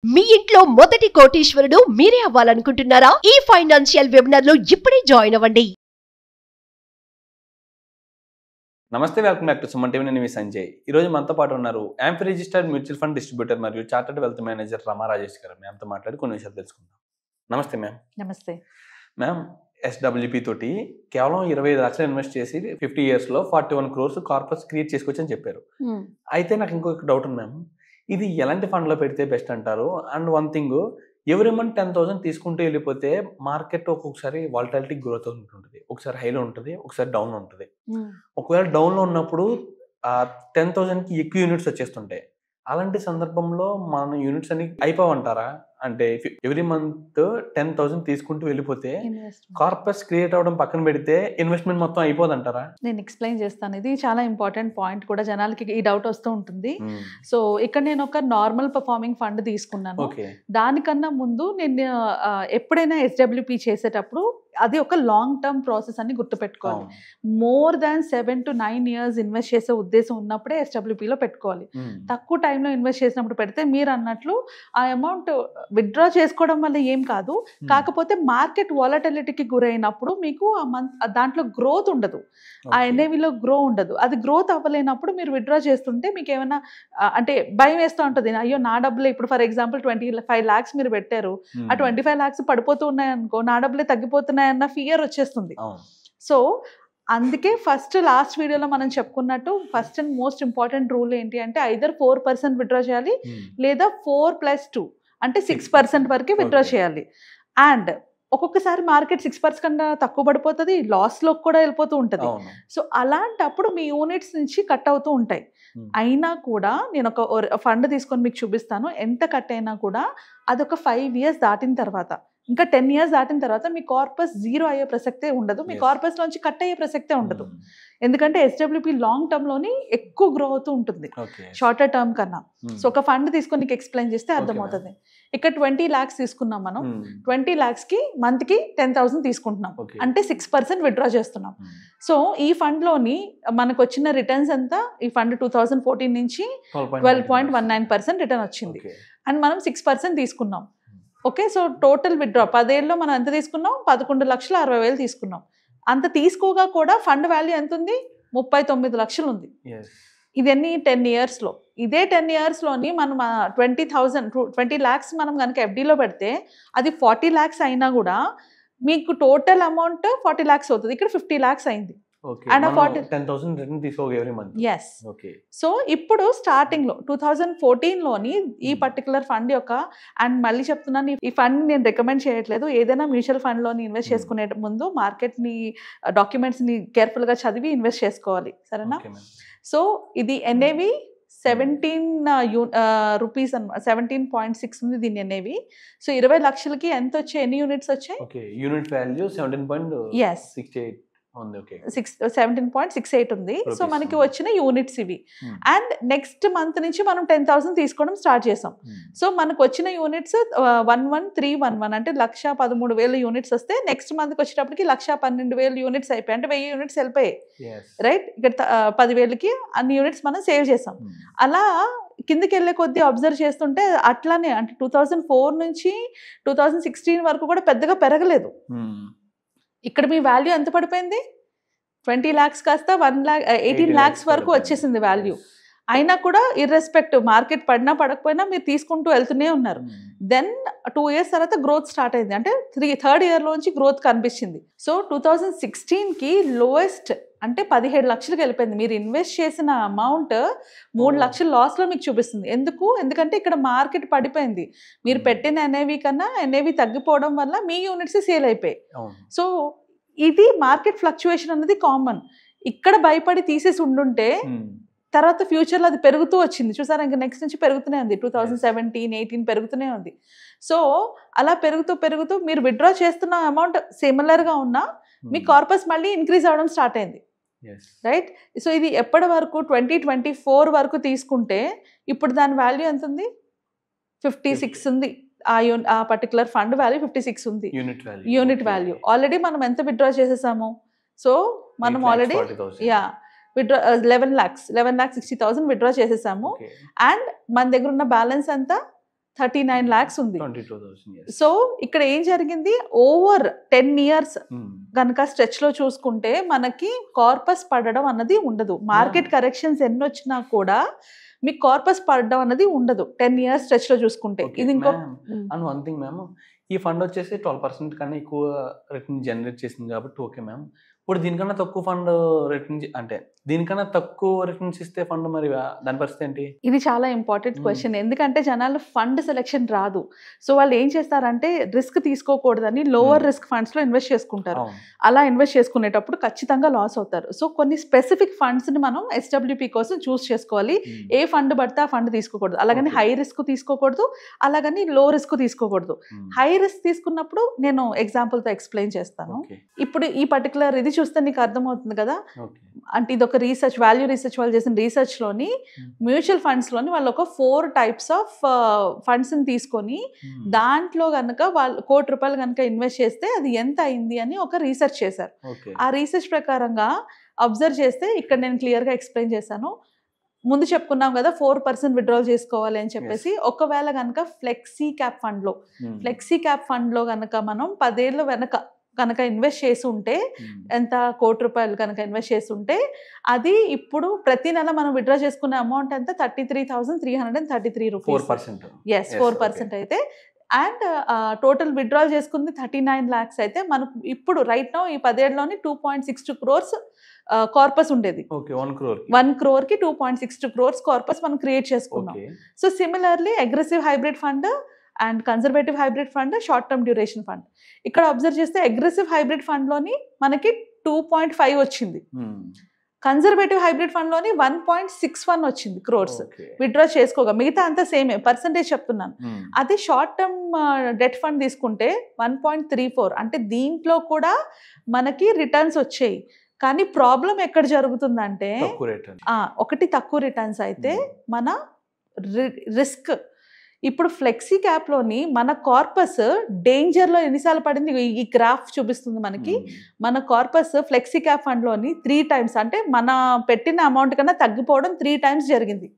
మీ ఇంట్లో మొదటి కోటీశ్వరుడు మీరే అవ్వాలనుకుంటున్నారా? ఈ ఫైనాన్షియల్ వెబినార్ లో ఇప్పుడే జాయిన్ అవ్వండి. నమస్తే, welcome back to Suman TV. నేను మీ సంజయ్. ఈ రోజు మనతో పాటు ఉన్నారు amphi registered mutual fund distributor మరియు చార్టర్డ్ వెల్త్ మేనేజర్ రమా రాజేష్ గారు. మ్యామ్తో మాట్లాడి కొన్ని విషయాలు తెలుసుకుందాం. నమస్తే మ్యామ్. నమస్తే మ్యామ్, ఎస్డబ్ల్యూపీ తోటి కేవలం 25 లక్షలు ఇన్వెస్ట్ చేసి 50 years లో 41 crores కార్పస్ క్రియేట్ చేసుకోవచ్చని చెప్పారు. అయితే నాకు ఇంకొక డౌట్ ఉంది మ్యామ్, ఇది ఎలాంటి ఫండ్లో పెడితే బెస్ట్ అంటారు? And one thing, every month 10,000 తీసుకుంటూ వెళ్ళిపోతే మార్కెట్ ఒక్కొక్కసారి వాలటాలిటీ గ్రోత్ ఉంటుంది, ఒకసారి హైలో ఉంటుంది, ఒకసారి డౌన్ ఉంటుంది. ఒకవేళ డౌన్లో ఉన్నప్పుడు 10,000కి ఎక్కువ యూనిట్స్ వచ్చేస్తుంటాయి. అలాంటి సందర్భంలో మన యూనిట్స్ అన్ని అయిపోవంటారా? అంటే ఎవ్రీ మంత్ 10,000 తీసుకుంటూ వెళ్ళిపోతే కార్పస్ క్రియేట్ అవడం పక్కన పెడితే ఇన్వెస్ట్మెంట్ మొత్తం అయిపోదంటారా? నేను ఎక్స్ప్లెయిన్ చేస్తాను. ఇది చాలా ఇంపార్టెంట్ పాయింట్ కూడా, జనాలకి ఈ డౌట్ వస్తూ ఉంటుంది. సో ఇక్కడ నేను ఒక నార్మల్ పర్ఫార్మింగ్ ఫండ్ తీసుకున్నాను. దానికన్నా ముందు నేను ఎప్పుడైనా ఎస్డబ్ల్యూపీ చేసేటప్పుడు అది ఒక లాంగ్ టర్మ్ ప్రాసెస్ అని గుర్తుపెట్టుకోవాలి. More than 7 to 9 years invest చేసే ఉద్దేశం ఉన్నప్పుడే ఎస్డబ్ల్యూపీలో పెట్టుకోవాలి. తక్కువ టైంలో ఇన్వెస్ట్ చేసినప్పుడు పెడితే మీరు అన్నట్లు ఆ అమౌంట్ విత్డ్రా చేసుకోవడం వల్ల ఏం కాదు, కాకపోతే మార్కెట్ వాలటిలిటీకి గురైనప్పుడు మీకు ఆ దాంట్లో గ్రోత్ ఉండదు, ఆ ఎన్ఏవిలో గ్రో ఉండదు. అది గ్రోత్ అవ్వలేనప్పుడు మీరు విత్డ్రా చేస్తుంటే మీకు ఏమైనా అంటే భయం వేస్తూ ఉంటుంది, అయ్యో నా డబ్బులే ఇప్పుడు ఫర్ ఎగ్జాంపుల్ 25 lakhs మీరు పెట్టారు, ఆ 25 lakhs పడిపోతూ ఉన్నాయనుకో, నా డబ్బులే తగ్గిపోతున్నాయన్న ఫియర్ వచ్చేస్తుంది. సో అందుకే లాస్ట్ వీడియోలో మనం చెప్పుకున్నట్టు first and most important rule ఏంటి అంటే ఐదర్ 4% విత్డ్రా చేయాలి, లేదా 4+2 అంటే 6% వరకు విత్డ్రా చేయాలి. అండ్ ఒక్కొక్కసారి మార్కెట్ 6% కన్నా తక్కువ పడిపోతుంది, లాస్లో కూడా వెళ్ళిపోతూ ఉంటుంది. సో అలాంటప్పుడు మీ యూనిట్స్ నుంచి కట్ అవుతూ ఉంటాయి. అయినా కూడా నేను ఒక ఫండ్ తీసుకొని మీకు చూపిస్తాను. ఎంత కట్ అయినా కూడా అదొక 5 years దాటిన తర్వాత, ఇంకా 10 years దాటిన తర్వాత మీ కార్పస్ 0 అయ్యే ప్రసక్తే ఉండదు, మీ కార్పస్ లోంచి కట్ అయ్యే ప్రసక్తే ఉండదు. ఎందుకంటే ఎస్డబ్ల్యూపీ లాంగ్ టర్మ్ లోని ఎక్కువ గ్రో అవుతూ ఉంటుంది షార్టర్ టర్మ్ కన్నా. సో ఒక ఫండ్ తీసుకొని నీకు ఎక్స్ప్లెయిన్ చేస్తే అర్థమవుతుంది. ఇక్కడ 20 lakhs తీసుకున్నాం మనం, 20 lakhs కి మంత్ కి 10,000 తీసుకుంటున్నాం, అంటే 6% విత్డ్రా చేస్తున్నాం. సో ఈ ఫండ్ లోని మనకు వచ్చిన రిటర్న్స్ ఎంత? ఈ ఫండ్ 2014 నుంచి 12.19% రిటర్న్ వచ్చింది. అండ్ మనం 6% తీసుకున్నాం. ఓకే, సో టోటల్ విత్డ్రా 10 ఏళ్ళలో మనం ఎంత తీసుకున్నాం? 11,60,000 తీసుకున్నాం. అంత తీసుకోగా కూడా ఫండ్ వాల్యూ ఎంత ఉంది? 39 లక్షలు ఉంది. ఇదన్నీ 10 yearsలో. ఇదే 10 yearsలోని మనం 20 lakhs మనం కనుక ఎఫ్డీలో పెడితే అది 40 lakhs అయినా కూడా మీకు టోటల్ అమౌంట్ 40 lakhs అవుతుంది. ఇక్కడ 50 lakhs అయింది. సో ఇప్పుడు స్టార్టింగ్ లో 2014 లోని ఈ పర్టికులర్ ఫండ్ యొక్క, అండ్ మళ్ళీ చెప్తున్నాను, ఈ ఫండ్ నేను రికమెండ్ చేయట్లేదు. ఏదైనా మ్యూచువల్ ఫండ్ లోని ఇన్వెస్ట్ చేసుకునే ముందు మార్కెట్ ని డాక్యుమెంట్స్ ని కేర్ఫుల్ గా చదివి ఇన్వెస్ట్ చేసుకోవాలి, సరేనా? సో ఇది ఎన్ఏవి 17 రూపీస్ అన్నమాట, 17.6 ఉంది దీని ఎన్ఏవి. సో 20 లక్షలకి ఎంత వచ్చాయి? ఎన్ని యూనిట్స్ వచ్చాయి? యూనిట్ వాల్యూ 17.68 ఉంది. సో మనకి వచ్చిన యూనిట్స్ ఇవి. అండ్ నెక్స్ట్ మంత్ నుంచి మనం 10,000 తీసుకోవడం స్టార్ట్ చేసాం. సో మనకు వచ్చిన యూనిట్స్ 11,311 అంటే 1,13,000 యూనిట్స్ వస్తే, నెక్స్ట్ మంత్కి వచ్చేటప్పటికి 1,12,000 యూనిట్స్ అయిపోయాయి, అంటే 1000 యూనిట్స్ వెళ్ళిపోయాయి. రైట్, ఇక్కడ 10,000కి అన్ని యూనిట్స్ మనం సేవ్ చేసాం. అలా కిందకి వెళ్ళే కొద్దీ అబ్జర్వ్ చేస్తుంటే అట్లానే, అంటే 2004 నుంచి 2016 వరకు కూడా పెద్దగా పెరగలేదు. ఇక్కడ మీ వాల్యూ ఎంత పడిపోయింది? 20 lakhs కాస్త 18 lakhs వరకు వచ్చేసింది వాల్యూ. అయినా కూడా ఇర్రెస్పెక్టివ్ మార్కెట్ పడినా పడకపోయినా మీరు తీసుకుంటూ వెళ్తూనే ఉన్నారు. దెన్ 2 years తర్వాత గ్రోత్ స్టార్ట్ అయింది, అంటే థర్డ్ ఇయర్లోంచి గ్రోత్ కనిపించింది. సో 2016కి లోయెస్ట్ అంటే 17 లక్షలకు వెళ్ళిపోయింది. మీరు ఇన్వెస్ట్ చేసిన అమౌంట్ 3 లక్షల లాస్లో మీకు చూపిస్తుంది. ఎందుకంటే ఇక్కడ మార్కెట్ పడిపోయింది, మీరు పెట్టిన ఎన్ఏవి కన్నా ఎన్ఏవి తగ్గిపోవడం వల్ల మీ యూనిట్స్ సేల్ అయిపోయాయి. సో ఇది మార్కెట్ ఫ్లక్చుయేషన్ అనేది కామన్. ఇక్కడ భయపడి తీసేసి ఉండుంటే తర్వాత ఫ్యూచర్లో అది పెరుగుతూ వచ్చింది, చూసారా? ఇంకా నెక్స్ట్ నుంచి పెరుగుతూనే ఉంది, 2017, 2018 పెరుగుతూనే ఉంది. సో అలా పెరుగుతూ మీరు విత్డ్రా చేస్తున్న అమౌంట్ సిమిలర్గా ఉన్నా మీ కార్పస్ మళ్ళీ ఇంక్రీజ్ అవ్వడం స్టార్ట్ అయింది. రైట్, సో ఇది ఎప్పటి వరకు? 2024 వరకు తీసుకుంటే ఇప్పుడు దాని వాల్యూ ఎంత ఉంది? 56 ఉంది. ఆ పర్టికులర్ ఫండ్ వాల్యూ 56 ఉంది యూనిట్ వాల్యూ. ఆల్రెడీ మనం ఎంత విత్డ్రా చేసేసాము? సో మనం ఆల్రెడీ విత్డ్రా 11,60,000 విత్డ్రా చేసేసాము. అండ్ మన దగ్గర ఉన్న బ్యాలెన్స్ అంతా 39 lakhs ఉంది. 22,000 yes. సో ఇక్కడ ఏం జరిగింది, ఓవర్ 10 years కనుక స్ట్రెచ్ లో చూసుకుంటే మనకి కార్పస్ పడడం అన్నది ఉండదు. మార్కెట్ కరెక్షన్స్ ఎన్ని వచ్చినా కూడా మీకు కార్పస్ పడడం అన్నది ఉండదు 10 years స్ట్రెచ్ లో చూసుకుంటే. ఇది ఇంకో అండ్ వన్ థింగ్ మ్యామ్, ఈ ఫండ్ వచ్చేసి 12% కన్నా ఎక్కువ రిటర్న్ జనరేట్ చేసింది కాబట్టి ఓకే మ్యామ్. ఇప్పుడు దీనికన్నా తక్కువ ఫండ్ రిటర్న్ అంటే దీనికన్నా తక్కువ రిటర్న్స్ ఇస్తే ఫండ్ మరి దాని పరిస్థితి ఏంటి? ఇది చాలా ఇంపార్టెంట్ క్వశ్చన్. ఎందుకంటే జనాలు ఫండ్ సెలెక్షన్ రాదు. సో వాళ్ళు ఏం చేస్తారంటే రిస్క్ తీసుకోకూడదని లోవర్ రిస్క్ ఫండ్స్ లో ఇన్వెస్ట్ చేసుకుంటారు. అలా ఇన్వెస్ట్ చేసుకునేటప్పుడు ఖచ్చితంగా లాస్ అవుతారు. సో కొన్ని స్పెసిఫిక్ ఫండ్స్ ని మనం SWP కోసం చూస్ చేసుకోవాలి. ఏ ఫండ్ పడితే ఆ ఫండ్ తీసుకోకూడదు. అలాగని హై రిస్క్ తీసుకోకూడదు, అలాగని లో రిస్క్ తీసుకోకూడదు. హై రిస్క్ తీసుకున్నప్పుడు నేను ఎగ్జాంపుల్ తో ఎక్స్ప్లెయిన్ చేస్తాను. ఇప్పుడు ఈ పర్టికులర్ ఇది చూస్తే నీకు అర్థమవుతుంది కదా. అంటే ఇది ఒక రీసెర్చ్, వాల్యూ రీసెర్చ్ వాళ్ళు చేసిన రీసెర్చ్ లోని మ్యూచువల్ ఫండ్స్ లోని వాళ్ళు ఒక 4 types ఆఫ్ ఫండ్స్ ని తీసుకొని దాంట్లో కనుక వాళ్ళు ₹1,00,00,000 కనుక ఇన్వెస్ట్ చేస్తే అది ఎంత అయింది అని ఒక రీసెర్చ్ చేశారు. ఆ రీసెర్చ్ ప్రకారంగా అబ్జర్వ్ చేస్తే ఇక్కడ నేను క్లియర్ గా ఎక్స్ప్లెయిన్ చేశాను. ముందు చెప్పుకున్నాం కదా 4% విత్డ్రాల్ చేసుకోవాలి అని చెప్పేసి. ఒకవేళ కనుక ఫ్లెక్సీ క్యాప్ ఫండ్ లో కనుక మనం 10 ఏళ్ళ వెనక కనుక ఇన్వెస్ట్ చేసి ఉంటే, ఎంత ₹1,00,00,000 కనుక ఇన్వెస్ట్ చేసి ఉంటే అది ఇప్పుడు ప్రతి నెల మనం విత్డ్రా చేసుకునే అమౌంట్ ఎంత, ₹33,333 రూపీస్. 4% అయితే. అండ్ టోటల్ విత్డ్రాల్ చేసుకుంది 39 lakhs అయితే మనకు ఇప్పుడు రైట్ నౌ ఈ 10 ఏళ్ళలోని 2.62 crores కార్పస్ ఉండేది. 1 crore కి 2.62 crores కార్పస్ మనం క్రియేట్ చేసుకున్నాం. So similarly aggressive hybrid fund and conservative hybrid fund, short term duration fund. ఇక్కడ అబ్జర్వ్ చేస్తే అగ్రెసివ్ హైబ్రిడ్ ఫండ్ లోని మనకి 2.5 వచ్చింది. కన్జర్వేటివ్ హైబ్రిడ్ ఫండ్ లోని 1.61 వచ్చింది క్రోర్స్ విత్డ్రా చేసుకోగా. మిగతా అంతా సేమే, పర్సంటేజ్ చెప్తున్నాను. అదే షార్ట్ టర్మ్ డెట్ ఫండ్ తీసుకుంటే 1.34, అంటే దీంట్లో కూడా మనకి రిటర్న్స్ వచ్చాయి. కానీ ప్రాబ్లం ఎక్కడ జరుగుతుందంటే ఒకటి తక్కువ రిటర్న్స్ అయితే మన రిస్క్. ఇప్పుడు ఫ్లెక్సీ క్యాప్ లోని మన కార్పస్ డేంజర్ లో ఎన్నిసార్లు పడింది, ఈ గ్రాఫ్ చూపిస్తుంది మనకి. మన కార్పస్ ఫ్లెక్సీ క్యాప్ ఫండ్ లోని 3 times, అంటే మన పెట్టిన అమౌంట్ కన్నా తగ్గిపోవడం 3 times జరిగింది.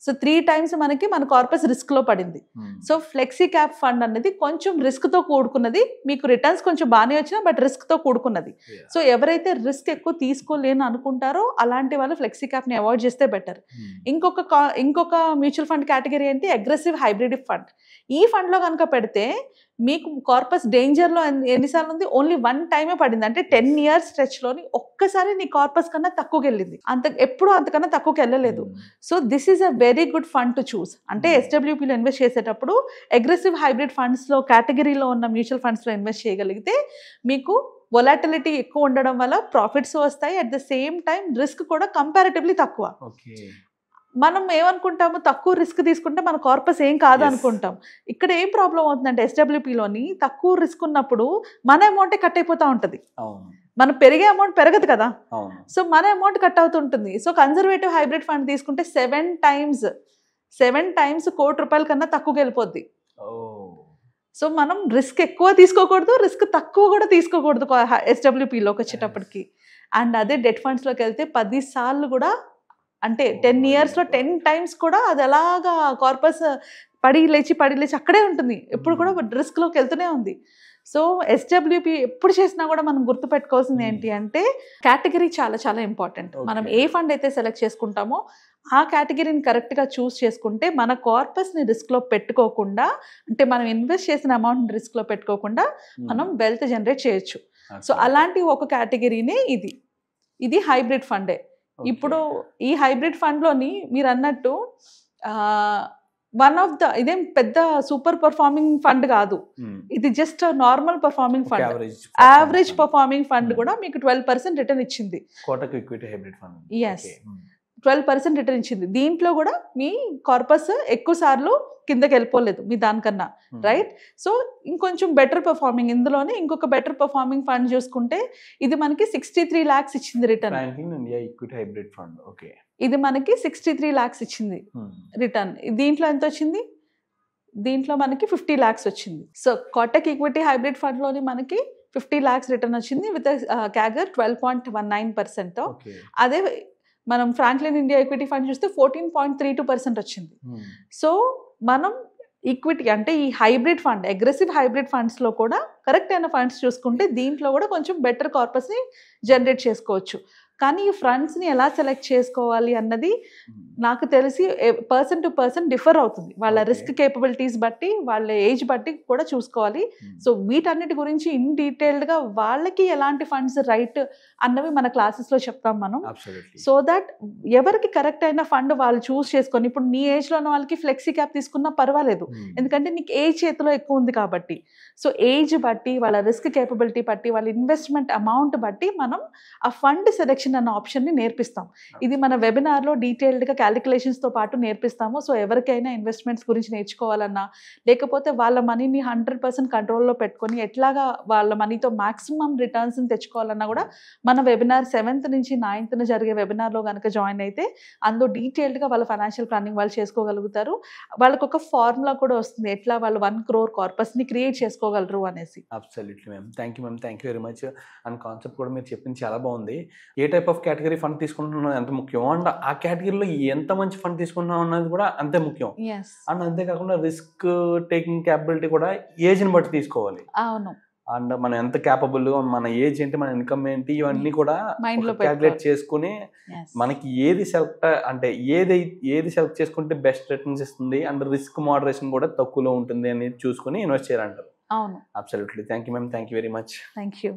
సో 3 times మనకి మన కార్పస్ రిస్క్ లో పడింది. సో ఫ్లెక్సీ క్యాప్ ఫండ్ అనేది కొంచెం రిస్క్ తో కూడుకున్నది. మీకు రిటర్న్స్ కొంచెం బాగానే వచ్చినా బట్ రిస్క్ తో కూడుకున్నది. సో ఎవరైతే రిస్క్ ఎక్కువ తీసుకోలేని అనుకుంటారో అలాంటి వాళ్ళు ఫ్లెక్సీ క్యాప్ ని అవాయిడ్ చేస్తే బెటర్. ఇంకొక మ్యూచువల్ ఫండ్ కేటగిరీ ఏంటి, అగ్రెసివ్ హైబ్రిడ్ ఫండ్. ఈ ఫండ్ లో కనుక పెడితే మీకు కార్పస్ డేంజర్ లో ఎన్నిసార్లు ఉంది, ఓన్లీ 1 time పడింది. అంటే 10 years స్ట్రెచ్ లోని ఒక్కసారి నీ కార్పస్ కన్నా తక్కువకి వెళ్ళింది. ఎప్పుడు అంతకన్నా తక్కువకి వెళ్ళలేదు. So this is a very good fund to choose. అంటే SWPలో ఇన్వెస్ట్ చేసేటప్పుడు అగ్రెసివ్ హైబ్రిడ్ ఫండ్స్ లో కేటగిరీలో ఉన్న మ్యూచువల్ ఫండ్స్ లో ఇన్వెస్ట్ చేయగలిగితే మీకు వొలాటిలిటీ ఎక్కువ ఉండడం వల్ల ప్రాఫిట్స్ వస్తాయి. At the same time risk కూడా కంపారిటివ్లీ తక్కువ. మనం ఏమనుకుంటాము, తక్కువ రిస్క్ తీసుకుంటే మన కార్పస్ ఏం కాదు అనుకుంటాం. ఇక్కడ ఏం ప్రాబ్లం అవుతుందంటే SWPలోని తక్కువ రిస్క్ ఉన్నప్పుడు మన అమౌంటే కట్ అయిపోతూ ఉంటుంది. మనం పెరిగే అమౌంట్ పెరగదు కదా. సో మన అమౌంట్ కట్ అవుతుంటుంది. సో కన్జర్వేటివ్ హైబ్రిడ్ ఫండ్ తీసుకుంటే 7 times ₹1,00,00,000 కన్నా తక్కువకి వెళ్ళిపోద్ది. సో మనం రిస్క్ ఎక్కువ తీసుకోకూడదు, రిస్క్ తక్కువ కూడా తీసుకోకూడదు SWPలోకి వచ్చేటప్పటికి. అండ్ అదే డెట్ ఫండ్స్లోకి వెళ్తే 10 సార్లు కూడా, అంటే 10 yearsలో 10 times కూడా అది ఎలాగా కార్పస్ పడి లేచి అక్కడే ఉంటుంది. ఎప్పుడు కూడా రిస్క్లోకి వెళ్తూనే ఉంది. సో SWP ఎప్పుడు చేసినా కూడా మనం గుర్తుపెట్టుకోవాల్సింది ఏంటి అంటే కేటగిరీ చాలా చాలా ఇంపార్టెంట్. మనం ఏ ఫండ్ అయితే సెలెక్ట్ చేసుకుంటామో ఆ కేటగిరీని కరెక్ట్గా చూస్ చేసుకుంటే మన కార్పస్ని రిస్క్లో పెట్టుకోకుండా, అంటే మనం ఇన్వెస్ట్ చేసిన అమౌంట్ని రిస్క్లో పెట్టుకోకుండా మనం వెల్త్ జనరేట్ చేయొచ్చు. సో అలాంటి ఒక కేటగిరీనే ఇది హైబ్రిడ్ ఫండే. ఇప్పుడు ఈ హైబ్రిడ్ ఫండ్లోని మీరు అన్నట్టు ఇదేం పెద్ద సూపర్ పర్ఫార్మింగ్ ఫండ్ కాదు. ఇది just normal performing fund, average performing fund కూడా మీకు 12% రిటర్న్ ఇచ్చింది. 12% రిటర్న్ ఇచ్చింది. దీంట్లో కూడా మీ కార్పస్ ఎక్కువ సార్లు కిందకి వెళ్ళిపోలేదు మీ దానికన్నా, రైట్? సో ఇంకొంచెం బెటర్ పర్ఫార్మింగ్, ఇందులోనే ఇంకొక బెటర్ పర్ఫార్మింగ్ ఫండ్ చూసుకుంటే ఇది మనకి 63 lakhs ఇచ్చింది రిటర్న్. ఇది మనకి 63 lakhs ఇచ్చింది రిటర్న్. దీంట్లో ఎంత వచ్చింది, దీంట్లో మనకి 50 lakhs వచ్చింది. So Kotak equity hybrid fund లోని మనకి 50 lakhs రిటర్న్ వచ్చింది విత్ క్యాగర్ 12.19%. అదే మనం ఫ్రాంక్లిన్ ఇండియా ఈక్విటీ ఫండ్ చూస్తే 14.32% వచ్చింది. సో మనం ఈక్విటీ అంటే ఈ హైబ్రిడ్ ఫండ్, అగ్రెసివ్ హైబ్రిడ్ ఫండ్స్లో కూడా కరెక్ట్ అయిన ఫండ్స్ చూసుకుంటే దీంట్లో కూడా కొంచెం బెటర్ కార్పస్ని జనరేట్ చేసుకోవచ్చు. కానీ ఈ ఫండ్స్ని ఎలా సెలెక్ట్ చేసుకోవాలి అన్నది నాకు తెలిసి పర్సన్ టు పర్సన్ డిఫర్ అవుతుంది. వాళ్ళ రిస్క్ కేపబిలిటీస్ బట్టి, వాళ్ళ ఏజ్ బట్టి కూడా చూసుకోవాలి. సో వీటన్నిటి గురించి ఇన్ డీటెయిల్డ్గా వాళ్ళకి ఎలాంటి ఫండ్స్ రైట్ అన్నవి మన క్లాసెస్లో చెప్తాం మనం. సో దట్ ఎవరికి కరెక్ట్ అయిన ఫండ్ వాళ్ళు చూస్ చేసుకొని, ఇప్పుడు నీ ఏజ్లో ఉన్న వాళ్ళకి ఫ్లెక్సీ క్యాప్ తీసుకున్నా పర్వాలేదు, ఎందుకంటే నీకు ఏజ్ చేతిలో ఎక్కువ ఉంది కాబట్టి. సో ఏజ్ బట్టి, వాళ్ళ రిస్క్ కేపబిలిటీ బట్టి, వాళ్ళ ఇన్వెస్ట్మెంట్ అమౌంట్ బట్టి మనం ఆ ఫండ్ సెలెక్షన్ అన్న ఆప్షన్ని నేర్పిస్తాం. ఇది మన వెబినార్లో డీటెయిల్డ్గా క్యాలిక్యులేషన్స్తో పాటు నేర్పిస్తాము. సో ఎవరికైనా ఇన్వెస్ట్మెంట్స్ గురించి నేర్చుకోవాలన్నా, లేకపోతే వాళ్ళ మనీని 100% కంట్రోల్లో పెట్టుకొని ఎట్లాగా వాళ్ళ మనీతో మ్యాక్సిమం రిటర్న్స్ని తెచ్చుకోవాలన్నా కూడా మన వెబినార్ 7th నుంచి 9th జరిగే వెబినార్లో కనుక జాయిన్ అయితే అందులో డీటెయిల్డ్గా వాళ్ళ ఫైనాన్షియల్ ప్లానింగ్ వాళ్ళు చేసుకోగలుగుతారు. వాళ్ళకు ఒక ఫార్ములా కూడా వస్తుంది, ఎట్లా వాళ్ళు 1 crore కార్పస్ని క్రియేట్ చేసుకోగలరు అనేసి. Absolutely ma'am, thank you ma'am, thank you very much. And concept కూడా మీరు చెప్పింది చాలా బాగుంది. ఏ టైప్ ఆఫ్ కేటగిరీ ఫండ్ తీసుకుంటున్నాం ఎంత ముఖ్యం, అండ్ ఆ కేటగిరీలో ఎంత మంచి ఫండ్ తీసుకుంటున్నాం అన్నది కూడా అంతే ముఖ్యం. అండ్ అంతేకాకుండా రిస్క్ టేకింగ్ క్యాపబిలిటీ కూడా ఏజ్ని బట్టి తీసుకోవాలి. అవును. అండ్ మనం ఎంత క్యాపబుల్, మన ఏజ్ ఏంటి, మన ఇన్కమ్ ఏంటి, ఇవన్నీ కూడా క్యాలిక్యులేట్ చేసుకుని మనకి ఏది సెలెక్ట్ అంటే ఏది సెలెక్ట్ చేసుకుంటే బెస్ట్ రిటర్న్స్ ఇస్తుంది అండ్ రిస్క్ మోడరేషన్ కూడా తక్కువలో ఉంటుంది అని చూసుకుని ఇన్వెస్ట్ చేయాలంటారు. అవును. Absolutely. Thank you ma'am, thank you very much. Thank you.